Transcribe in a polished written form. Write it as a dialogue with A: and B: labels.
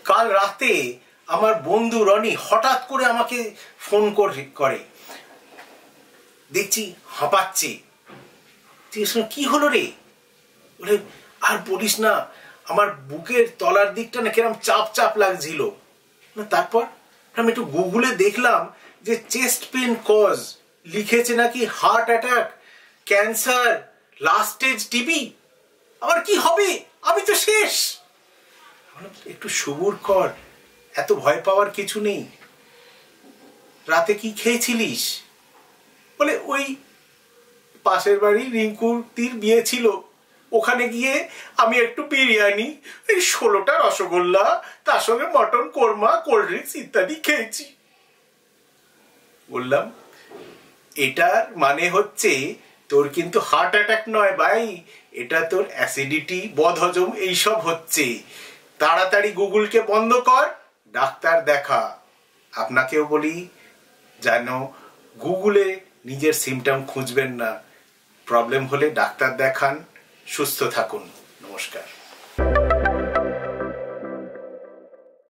A: কাল রাতে আমার বন্ধু রনি হঠাৎ করে আমাকে ফোন করে, দেখছি হাঁপাচ্ছে। কি হলো রে? বলে আর বলিস না, আমার বুকের তলার দিকটা না কিরম চাপ চাপ লাগছিল। তারপর আমি একটু গুগলে দেখলাম যে চেস্ট পেন কজ লিখেছে নাকি heart attack, cancer, last stage TB. আমার কি হবে? আমি তো শেষ। একটু সবুর কর, এত ভয় পাওয়ার কিছু নেই। রাতে কি খেয়েছিলিস? বলে ওই পাশের বাড়ি রিঙ্কুর বিয়ে ছিল, ওখানে গিয়ে আমি একটু বিরিয়ানি, এই 16টা রসগোল্লা, তার সঙ্গে মটন কোরমা, কোল্ড ড্রিঙ্কস ইত্যাদি খেয়েছি। বললাম এটার মানে হচ্ছে তোর কিন্তু হার্ট অ্যাটাক নয় ভাই, এটা তোর অ্যাসিডিটি, বদহজম এইসব হচ্ছে। তাড়াতাড়ি গুগলকে বন্ধ কর, ডাক্তার দেখা। আপনাকেও বলি যেন গুগলে নিজের সিমটম খুঁজবেন না, প্রবলেম হলে ডাক্তার দেখান। সুস্থ থাকুন। নমস্কার।